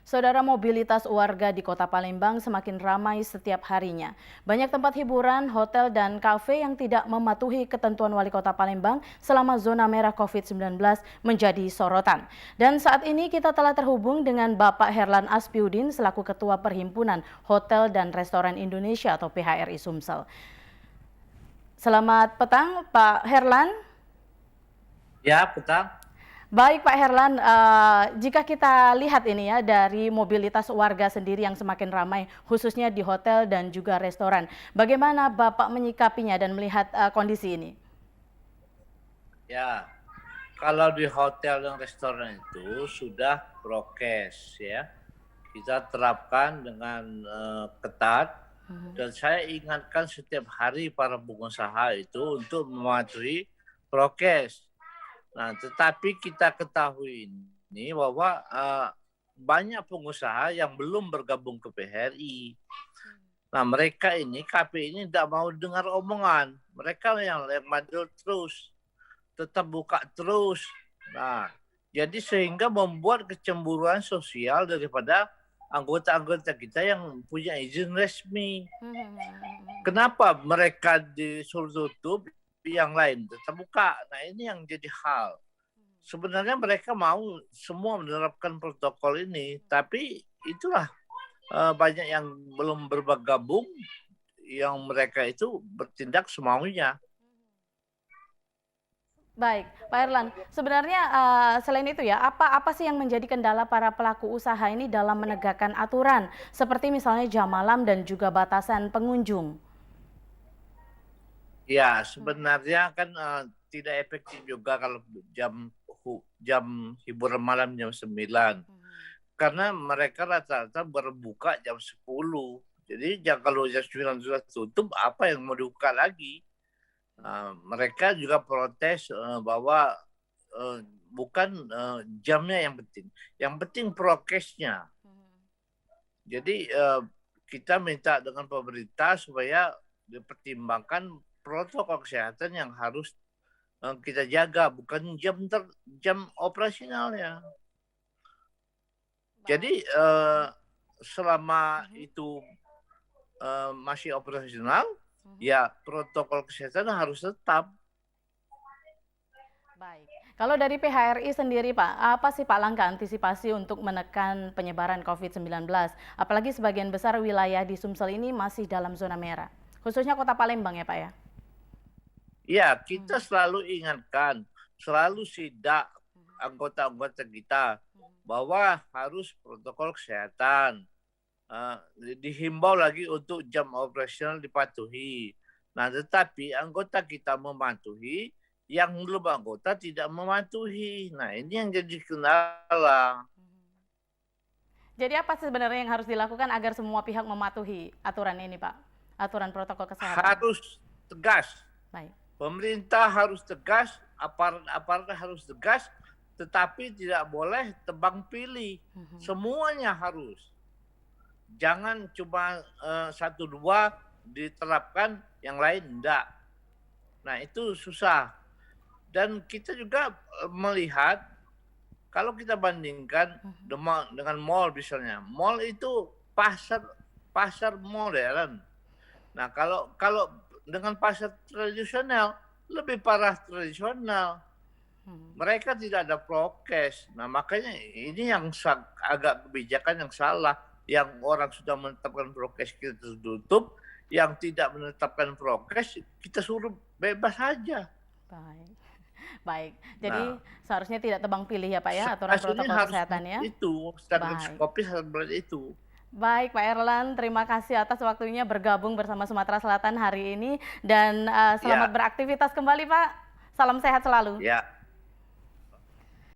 Saudara, mobilitas warga di Kota Palembang semakin ramai setiap harinya. Banyak tempat hiburan, hotel, dan kafe yang tidak mematuhi ketentuan Wali Kota Palembang selama zona merah COVID-19 menjadi sorotan. Dan saat ini kita telah terhubung dengan Bapak Herlan Aspiudin selaku Ketua Perhimpunan Hotel dan Restoran Indonesia atau PHRI Sumsel. Selamat petang, Pak Herlan. Ya, petang. Baik Pak Herlan, jika kita lihat ini ya dari mobilitas warga sendiri yang semakin ramai khususnya di hotel dan juga restoran. Bagaimana Bapak menyikapinya dan melihat kondisi ini? Ya, kalau di hotel dan restoran itu sudah prokes ya. Kita terapkan dengan ketat dan saya ingatkan setiap hari para pengusaha itu untuk mematuhi prokes. Nah, tetapi kita ketahui ini bahwa banyak pengusaha yang belum bergabung ke PHRI. Nah, mereka ini, KPI ini tidak mau dengar omongan. Mereka yang mandul terus, tetap buka terus. Nah, jadi sehingga membuat kecemburuan sosial daripada anggota-anggota kita yang punya izin resmi. Kenapa mereka disuruh tutup, yang lain tetap buka? Nah, ini yang jadi hal. Sebenarnya mereka mau semua menerapkan protokol ini, tapi itulah banyak yang belum bergabung, yang mereka itu bertindak semaunya. Baik, Pak Herlan. Sebenarnya selain itu ya, apa sih yang menjadi kendala para pelaku usaha ini dalam menegakkan aturan, seperti misalnya jam malam dan juga batasan pengunjung? Ya, sebenarnya kan tidak efektif juga kalau jam hiburan malam jam 9. Karena mereka rata-rata berbuka jam 10. Jadi kalau jam 9 sudah tutup, apa yang mau dibuka lagi? Mereka juga protes bahwa bukan jamnya yang penting. Yang penting prokesnya. Jadi kita minta dengan pemerintah supaya dipertimbangkan protokol kesehatan yang harus kita jaga, bukan jam operasionalnya. Jadi selama itu masih operasional, ya protokol kesehatan harus tetap. Baik. Kalau dari PHRI sendiri Pak, apa sih Pak langkah antisipasi untuk menekan penyebaran COVID-19? Apalagi sebagian besar wilayah di Sumsel ini masih dalam zona merah, khususnya Kota Palembang ya Pak ya? Ya, kita selalu ingatkan, selalu sidak anggota-anggota kita bahwa harus protokol kesehatan. Dihimbau lagi untuk jam operasional dipatuhi. Nah, tetapi anggota kita mematuhi, yang belum anggota tidak mematuhi. Nah, ini yang jadi kendala. Jadi apa sih sebenarnya yang harus dilakukan agar semua pihak mematuhi aturan ini Pak? Aturan protokol kesehatan. Harus tegas. Baik. Pemerintah harus tegas, aparat harus tegas, tetapi tidak boleh tebang pilih. Semuanya harus. Jangan cuma satu dua diterapkan, yang lain enggak. Nah, itu susah. Dan kita juga melihat, kalau kita bandingkan dengan mall misalnya. Mall itu pasar modern. Nah, kalau dengan pasar tradisional, lebih parah tradisional. Mereka tidak ada prokes. Nah, makanya ini yang agak kebijakan yang salah. Yang orang sudah menetapkan prokes kita tutup, yang tidak menetapkan prokes kita suruh bebas saja. Baik. Jadi seharusnya tidak tebang pilih ya Pak ya aturan protokol kesehatan ya. Itu, status COVID harus seperti itu. Baik Pak Herlan, terima kasih atas waktunya bergabung bersama Sumatera Selatan hari ini dan selamat beraktivitas kembali Pak. Salam sehat selalu. Ya.